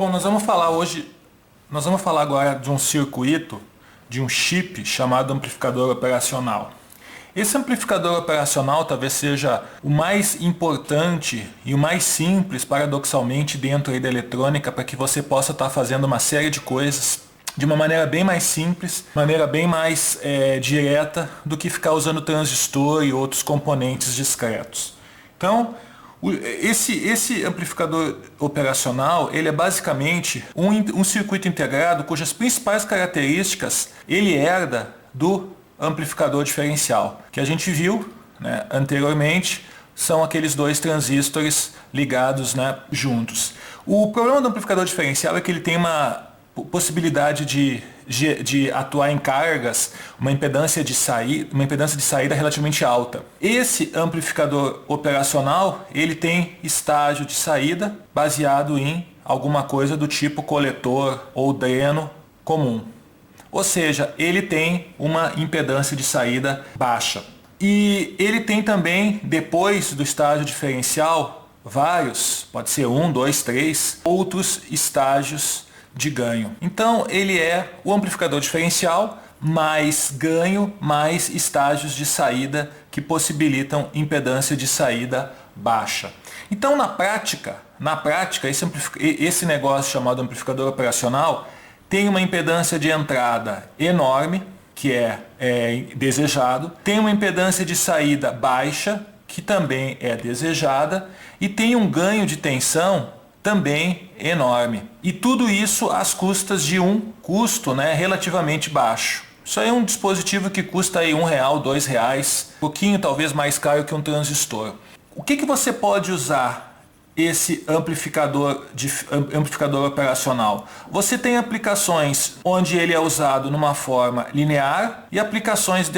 Bom, nós vamos falar agora de um circuito, de um chip chamado amplificador operacional. Esse amplificador operacional talvez seja o mais importante e o mais simples, paradoxalmente, dentro aí da eletrônica, para que você possa estar fazendo uma série de coisas de uma maneira bem mais simples, maneira bem mais direta do que ficar usando transistor e outros componentes discretos. Então, esse amplificador operacional, ele é basicamente um circuito integrado cujas principais características ele herda do amplificador diferencial, que a gente viu, né, anteriormente, são aqueles dois transistores ligados, né, juntos. O problema do amplificador diferencial é que ele tem uma possibilidade de atuar em cargas, uma impedância de saída relativamente alta. Esse amplificador operacional, ele tem estágio de saída baseado em alguma coisa do tipo coletor ou dreno comum. Ou seja, ele tem uma impedância de saída baixa. E ele tem também, depois do estágio diferencial, vários, pode ser 1, 2, 3, outros estágios de ganho. Então ele é o amplificador diferencial mais ganho, mais estágios de saída que possibilitam impedância de saída baixa. Então na prática esse negócio chamado amplificador operacional tem uma impedância de entrada enorme, que é desejado, tem uma impedância de saída baixa, que também é desejada, e tem um ganho de tensão também enorme. E tudo isso às custas de um custo, né, relativamente baixo. Isso aí é um dispositivo que custa aí R$1, R$2, um pouquinho talvez mais caro que um transistor. O que você pode usar esse amplificador operacional? Você tem aplicações onde ele é usado numa forma linear e aplicações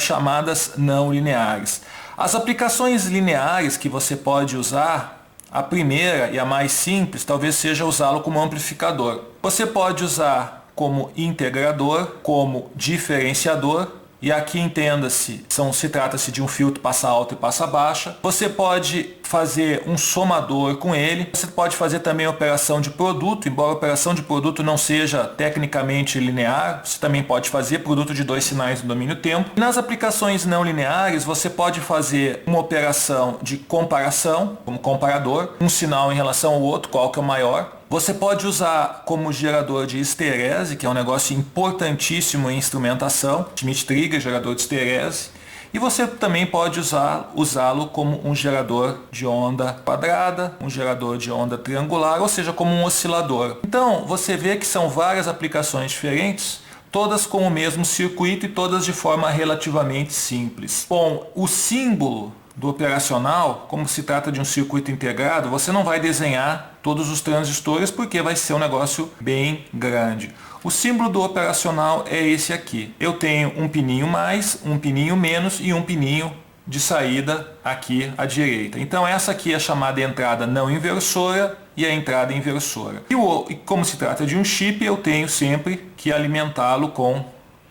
chamadas não lineares. As aplicações lineares que você pode usar, a primeira e a mais simples talvez seja usá-lo como amplificador. Você pode usar como integrador, como diferenciador, e aqui entenda-se, trata-se de um filtro passa alta e passa baixa. Você pode fazer um somador com ele. Você pode fazer também operação de produto, embora a operação de produto não seja tecnicamente linear, você também pode fazer produto de dois sinais no domínio tempo. Nas aplicações não lineares, você pode fazer uma operação de comparação, como comparador, um sinal em relação ao outro, qual que é o maior. Você pode usar como gerador de esterese, que é um negócio importantíssimo em instrumentação, Schmitt-Trigger, gerador de esterese. E você também pode usá-lo como um gerador de onda quadrada, um gerador de onda triangular, ou seja, como um oscilador. Então, você vê que são várias aplicações diferentes, todas com o mesmo circuito e todas de forma relativamente simples. Bom, o símbolo do operacional, como se trata de um circuito integrado, você não vai desenhar todos os transistores porque vai ser um negócio bem grande. O símbolo do operacional é esse aqui. Eu tenho um pininho mais, um pininho menos e um pininho de saída aqui à direita. Então essa aqui é a chamada entrada não inversora e a entrada inversora. E como se trata de um chip, eu tenho sempre que alimentá-lo com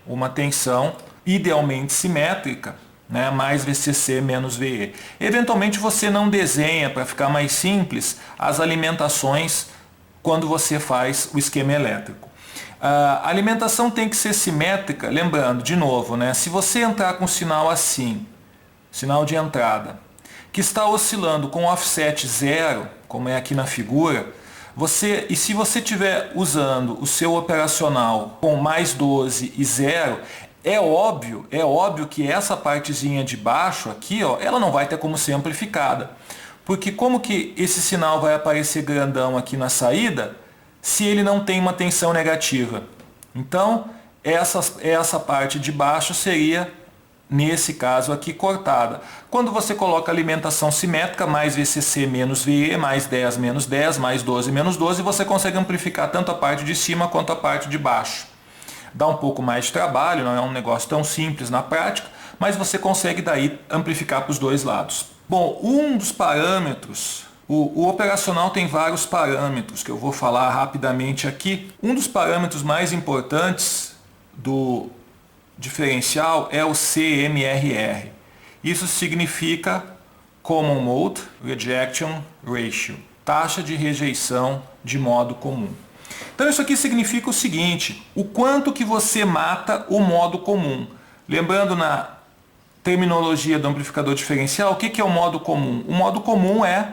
uma tensão idealmente simétrica, né, mais VCC menos VE. Eventualmente você não desenha, para ficar mais simples, as alimentações quando você faz o esquema elétrico. A alimentação tem que ser simétrica, lembrando, de novo, né, se você entrar com sinal assim, sinal de entrada, que está oscilando com offset zero, como é aqui na figura, e se você estiver usando o seu operacional com mais 12 e zero, é óbvio que essa partezinha de baixo aqui, ó, ela não vai ter como ser amplificada. Porque como que esse sinal vai aparecer grandão aqui na saída se ele não tem uma tensão negativa? Então, essa parte de baixo seria, nesse caso aqui, cortada. Quando você coloca alimentação simétrica, mais VCC menos VE, mais 10 menos 10, mais 12 menos 12, você consegue amplificar tanto a parte de cima quanto a parte de baixo. Dá um pouco mais de trabalho, não é um negócio tão simples na prática, mas você consegue daí amplificar para os dois lados. Bom, um dos parâmetros, o operacional tem vários parâmetros que eu vou falar rapidamente aqui. Um dos parâmetros mais importantes do diferencial é o CMRR. Isso significa Common Mode Rejection Ratio. taxa de rejeição de modo comum. Então isso aqui significa o seguinte, o quanto que você mata o modo comum. Lembrando na terminologia do amplificador diferencial, o que é o modo comum? O modo comum é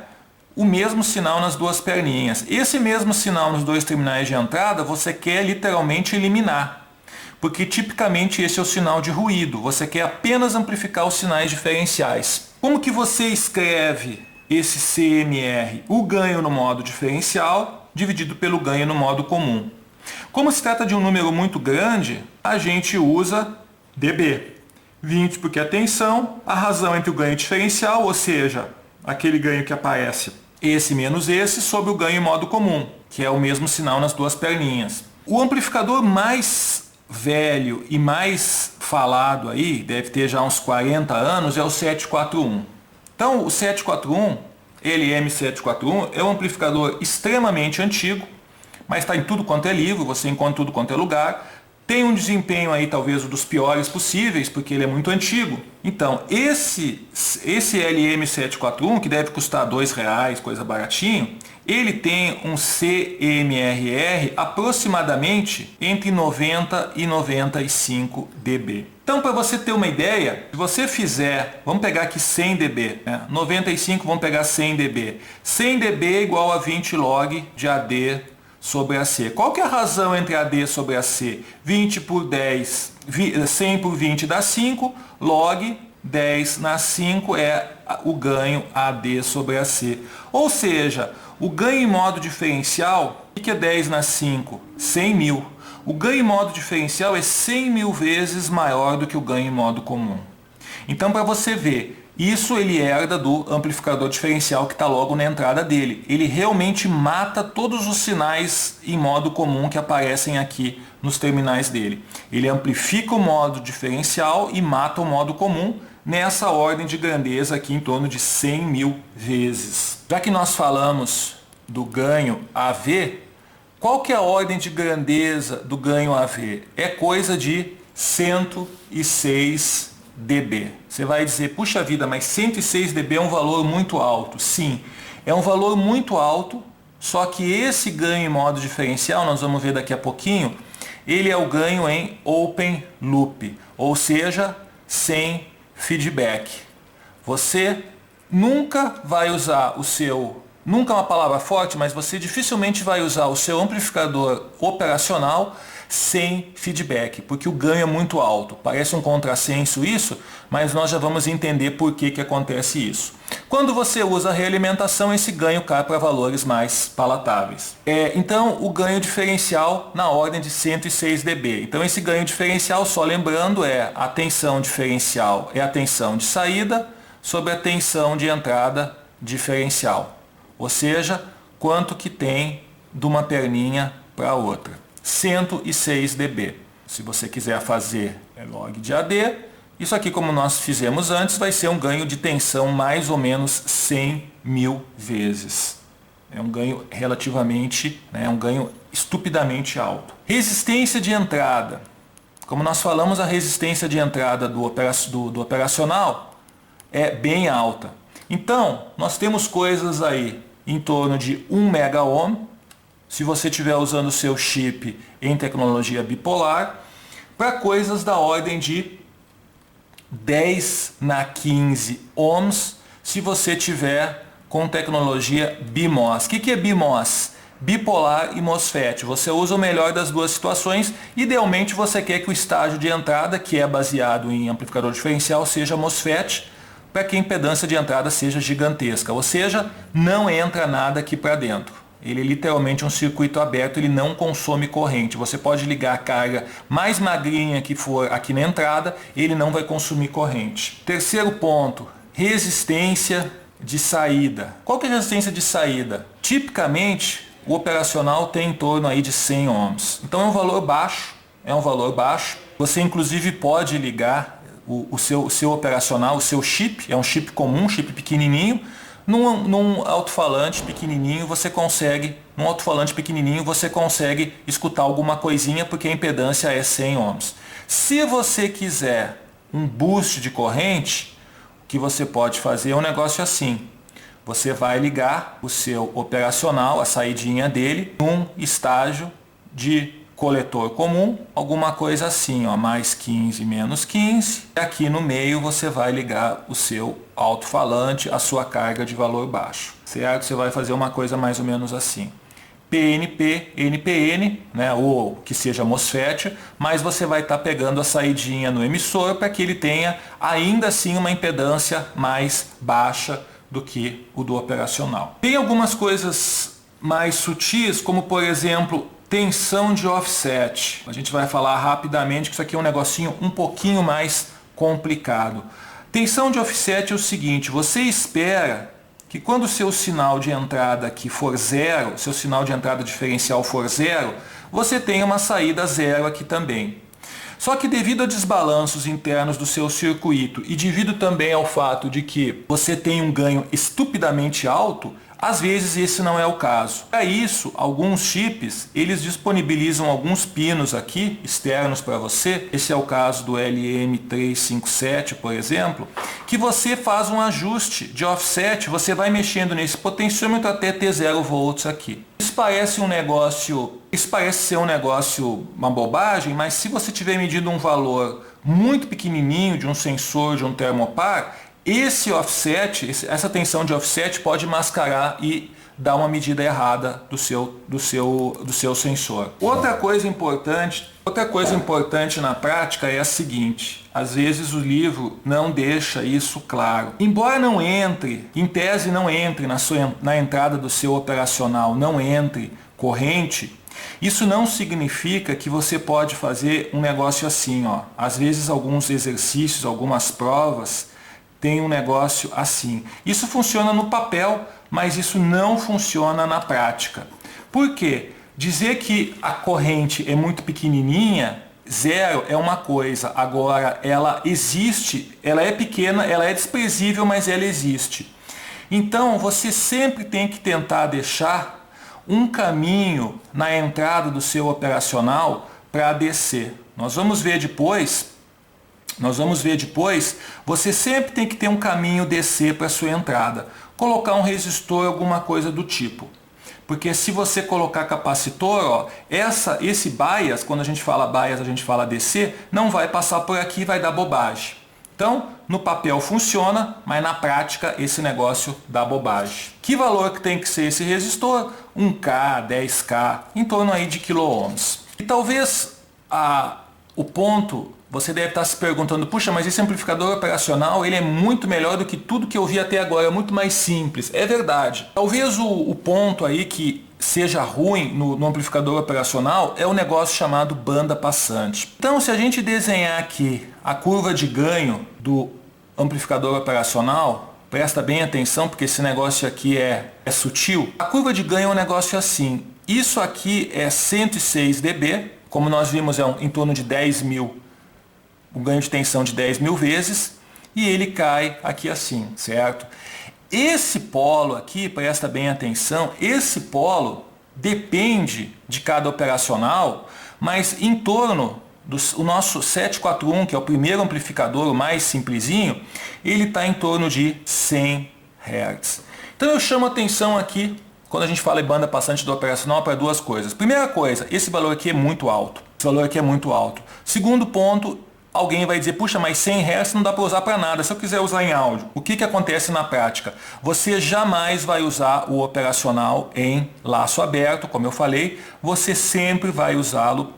o mesmo sinal nas duas perninhas. Esse mesmo sinal nos dois terminais de entrada você quer literalmente eliminar, porque tipicamente esse é o sinal de ruído. Você quer apenas amplificar os sinais diferenciais. Como que você escreve esse CMR? O ganho no modo diferencial dividido pelo ganho no modo comum. Como se trata de um número muito grande, a gente usa dB. 20 porque é tensão, a razão entre o ganho diferencial, ou seja, aquele ganho que aparece esse menos esse, sobre o ganho em modo comum, que é o mesmo sinal nas duas perninhas. O amplificador mais velho e mais falado aí, deve ter já uns 40 anos, é o 741. Então o 741, LM741, é um amplificador extremamente antigo, mas está em tudo quanto é livro, você encontra em tudo quanto é lugar. Tem um desempenho aí talvez um dos piores possíveis, porque ele é muito antigo. Então, esse LM741, que deve custar R$2, coisa baratinho, ele tem um CMRR aproximadamente entre 90 e 95 dB. Então, para você ter uma ideia, se você fizer, vamos pegar aqui 100 dB, né? 95, vamos pegar 100 dB. 100 dB é igual a 20 log de AD sobre AC. Qual que é a razão entre AD sobre AC? 20 por 10, 100 por 20 dá 5, log 10 na 5 é o ganho AD sobre AC. Ou seja, o ganho em modo diferencial, o que é 10 na 5? 100 mil. O ganho em modo diferencial é 100 mil vezes maior do que o ganho em modo comum. Então, para você ver, isso ele herda do amplificador diferencial que está logo na entrada dele. Ele realmente mata todos os sinais em modo comum que aparecem aqui nos terminais dele. Ele amplifica o modo diferencial e mata o modo comum nessa ordem de grandeza aqui em torno de 100 mil vezes. Já que nós falamos do ganho AV, qual que é a ordem de grandeza do ganho AV? É coisa de 106 dB. Você vai dizer, puxa vida, mas 106 dB é um valor muito alto. Sim, é um valor muito alto, só que esse ganho em modo diferencial, nós vamos ver daqui a pouquinho, ele é o ganho em open loop, ou seja, sem feedback. Você nunca vai usar o seu, nunca é uma palavra forte, mas você dificilmente vai usar o seu amplificador operacional sem feedback, porque o ganho é muito alto. Parece um contrassenso isso, mas nós já vamos entender por que acontece isso. Quando você usa a realimentação, esse ganho cai para valores mais palatáveis. Então, o ganho diferencial na ordem de 106 dB. Então, esse ganho diferencial, só lembrando, é a tensão diferencial, é a tensão de saída sobre a tensão de entrada diferencial. Ou seja, quanto que tem de uma perninha para a outra. 106 dB. Se você quiser fazer log de AD, isso aqui, como nós fizemos antes, vai ser um ganho de tensão mais ou menos 100 mil vezes. É um ganho relativamente, é um ganho estupidamente alto. Resistência de entrada. Como nós falamos, a resistência de entrada do operacional é bem alta. Então, nós temos coisas aí em torno de 1 mega ohm, se você estiver usando o seu chip em tecnologia bipolar, para coisas da ordem de 10 na 15 ohms, se você tiver com tecnologia BMOS. O que é BMOS? Bipolar e MOSFET. Você usa o melhor das duas situações. Idealmente você quer que o estágio de entrada, que é baseado em amplificador diferencial, seja MOSFET, para que a impedância de entrada seja gigantesca. Ou seja, não entra nada aqui para dentro. Ele é literalmente um circuito aberto, ele não consome corrente. Você pode ligar a carga mais magrinha que for aqui na entrada, ele não vai consumir corrente. Terceiro ponto, resistência de saída. Qual que é a resistência de saída? Tipicamente, o operacional tem em torno aí de 100 ohms. Então é um valor baixo, Você inclusive pode ligar o seu operacional, o seu chip, é um chip comum, um chip pequenininho, num alto-falante pequenininho você consegue escutar alguma coisinha, porque a impedância é 100 ohms. Se você quiser um boost de corrente, o que você pode fazer é um negócio assim. você vai ligar o seu operacional, a saidinha dele, num estágio de coletor comum, alguma coisa assim, ó, mais 15, menos 15. E aqui no meio você vai ligar o seu alto-falante, a sua carga de valor baixo, certo? Você vai fazer uma coisa mais ou menos assim. PNP, NPN, né, ou que seja MOSFET, mas você vai estar pegando a saidinha no emissor para que ele tenha ainda assim uma impedância mais baixa do que o do operacional. Tem algumas coisas mais sutis, como por exemplo, tensão de offset. A gente vai falar rapidamente que isso aqui é um negocinho um pouquinho mais complicado. Tensão de offset é o seguinte, você espera que quando o seu sinal de entrada aqui for zero, seu sinal de entrada diferencial for zero, você tenha uma saída zero aqui também. Só que devido a desbalanços internos do seu circuito e devido também ao fato de que você tem um ganho estupidamente alto, às vezes esse não é o caso. Para isso, alguns chips, eles disponibilizam alguns pinos aqui, externos para você. Esse é o caso do LM357, por exemplo, que você faz um ajuste de offset, você vai mexendo nesse potenciômetro até ter 0 volts aqui. Isso parece ser um negócio, uma bobagem, mas se você tiver medido um valor muito pequenininho de um sensor, de um termopar, esse offset, essa tensão de offset pode mascarar e dar uma medida errada do seu sensor. Outra coisa importante na prática é a seguinte: às vezes o livro não deixa isso claro. Embora não entre, em tese não entre na entrada do seu operacional, não entre corrente, isso não significa que você pode fazer um negócio assim, ó. Às vezes alguns exercícios, algumas provas tem um negócio assim. Isso funciona no papel, mas isso não funciona na prática. Por quê? Dizer que a corrente é muito pequenininha, zero, é uma coisa. Agora, ela existe, ela é pequena, ela é desprezível, mas ela existe. Então, você sempre tem que tentar deixar um caminho na entrada do seu operacional para descer. Nós vamos ver depois, você sempre tem que ter um caminho descer para a sua entrada. Colocar um resistor, alguma coisa do tipo. Porque se você colocar capacitor, ó, esse bias, quando a gente fala bias, a gente fala DC, não vai passar por aqui, vai dar bobagem. Então, no papel funciona, mas na prática esse negócio dá bobagem. Que valor que tem que ser esse resistor? 1K, 10K, em torno aí de quiloohms. E talvez o ponto, você deve estar se perguntando, puxa, mas esse amplificador operacional ele é muito melhor do que tudo que eu vi até agora, é muito mais simples. É verdade. Talvez o ponto aí que seja ruim no amplificador operacional é o negócio chamado banda passante. Então, se a gente desenhar aqui a curva de ganho do amplificador operacional, presta bem atenção porque esse negócio aqui é sutil. A curva de ganho é um negócio assim. Isso aqui é 106 dB, como nós vimos é em torno de 10 mil, um ganho de tensão de 10 mil vezes, e ele cai aqui assim, certo? Esse polo aqui, presta bem atenção, esse polo depende de cada operacional, mas em torno o nosso 741, que é o primeiro amplificador, o mais simplesinho, ele está em torno de 100 Hz. Então eu chamo atenção aqui, quando a gente fala em banda passante do operacional, para duas coisas. Primeira coisa, esse valor aqui é muito alto. Esse valor aqui é muito alto. Segundo ponto, alguém vai dizer, puxa, mas 100 Hz não dá para usar para nada. Se eu quiser usar em áudio, o que acontece na prática? Você jamais vai usar o operacional em laço aberto, como eu falei. Você sempre vai usá-lo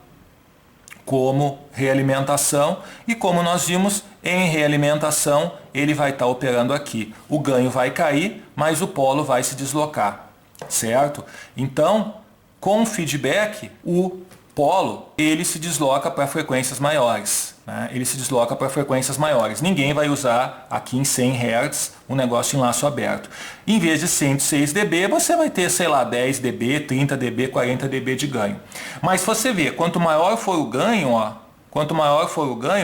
como realimentação. E como nós vimos, em realimentação, ele vai estar operando aqui. O ganho vai cair, mas o polo vai se deslocar. Certo? Então, com feedback, o polo ele se desloca para frequências maiores. Né? Ele se desloca para frequências maiores. Ninguém vai usar aqui em 100 Hz um negócio em laço aberto. Em vez de 106 dB, você vai ter, sei lá, 10 dB, 30 dB, 40 dB de ganho. Mas você vê, quanto maior for o ganho,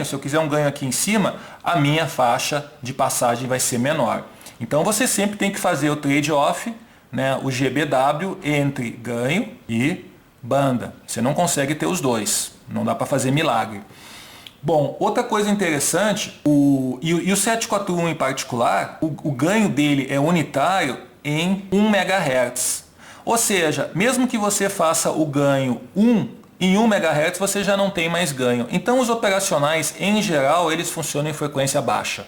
se eu quiser um ganho aqui em cima, a minha faixa de passagem vai ser menor. Então você sempre tem que fazer o trade-off, né, o GBW entre ganho e banda. Você não consegue ter os dois. Não dá para fazer milagre. Bom, outra coisa interessante, o 741 em particular, o ganho dele é unitário em 1 MHz. Ou seja, mesmo que você faça o ganho em 1 MHz, você já não tem mais ganho. Então os operacionais, em geral, eles funcionam em frequência baixa.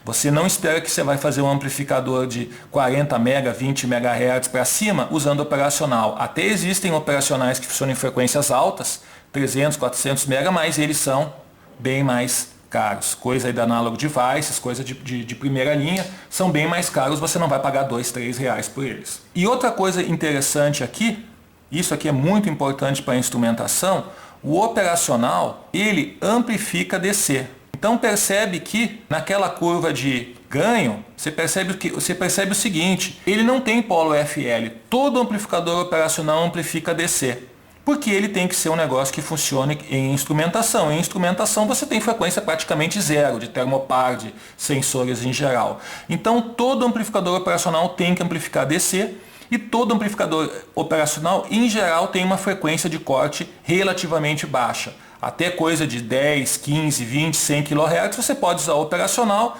Você não espera que você vai fazer um amplificador de 40 MHz, 20 MHz para cima usando operacional. Até existem operacionais que funcionam em frequências altas, 300, 400 MHz, mas eles são bem mais caros. Coisa aí da Analog Devices, coisa de primeira linha, são bem mais caros, você não vai pagar 2, 3 reais por eles. E outra coisa interessante aqui, isso aqui é muito importante para a instrumentação, o operacional, ele amplifica DC. Então percebe que naquela curva de ganho, você percebe o seguinte, ele não tem polo FL, todo amplificador operacional amplifica DC. Porque ele tem que ser um negócio que funcione em instrumentação. Em instrumentação você tem frequência praticamente zero, de termopar, de sensores em geral. Então todo amplificador operacional tem que amplificar DC e todo amplificador operacional em geral tem uma frequência de corte relativamente baixa. Até coisa de 10, 15, 20, 100 kHz você pode usar operacional,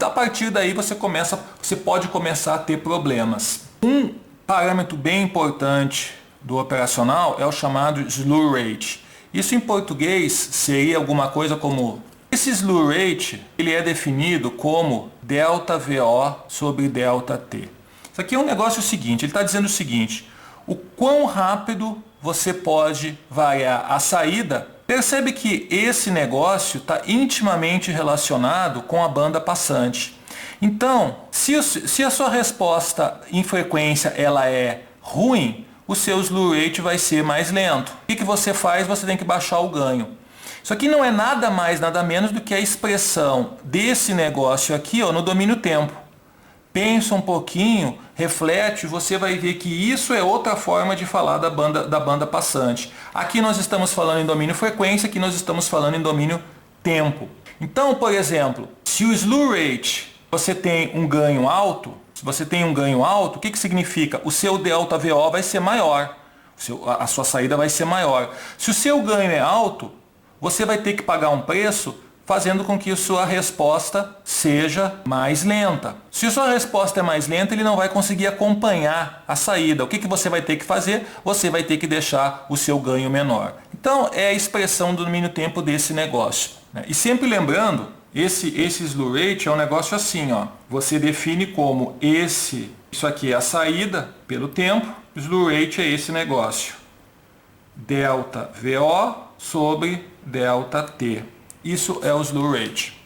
a partir daí você pode começar a ter problemas. Um parâmetro bem importante do operacional é o chamado slew rate. Isso em português seria alguma coisa como... Esse slew rate ele é definido como ΔVO sobre ΔT. Isso aqui é um negócio seguinte, ele está dizendo o seguinte, o quão rápido você pode variar a saída. Percebe que esse negócio está intimamente relacionado com a banda passante. Então, se a sua resposta em frequência ela é ruim, o seu slew rate vai ser mais lento. O que você faz? Você tem que baixar o ganho. Isso aqui não é nada mais, nada menos do que a expressão desse negócio aqui no domínio tempo. Pensa um pouquinho, reflete, você vai ver que isso é outra forma de falar da banda passante. Aqui nós estamos falando em domínio frequência, aqui nós estamos falando em domínio tempo. Então, por exemplo, se o slew rate você tem um ganho alto, o que significa? O seu ΔVO vai ser maior, a sua saída vai ser maior. Se o seu ganho é alto, você vai ter que pagar um preço fazendo com que a sua resposta seja mais lenta. Se a sua resposta é mais lenta, ele não vai conseguir acompanhar a saída. O que você vai ter que fazer? Você vai ter que deixar o seu ganho menor. Então, é a expressão do domínio tempo desse negócio. E sempre lembrando, esse slew rate é um negócio assim, você define como isso aqui é a saída pelo tempo, o slew rate é esse negócio. ΔVO sobre ΔT. Isso é o slew rate.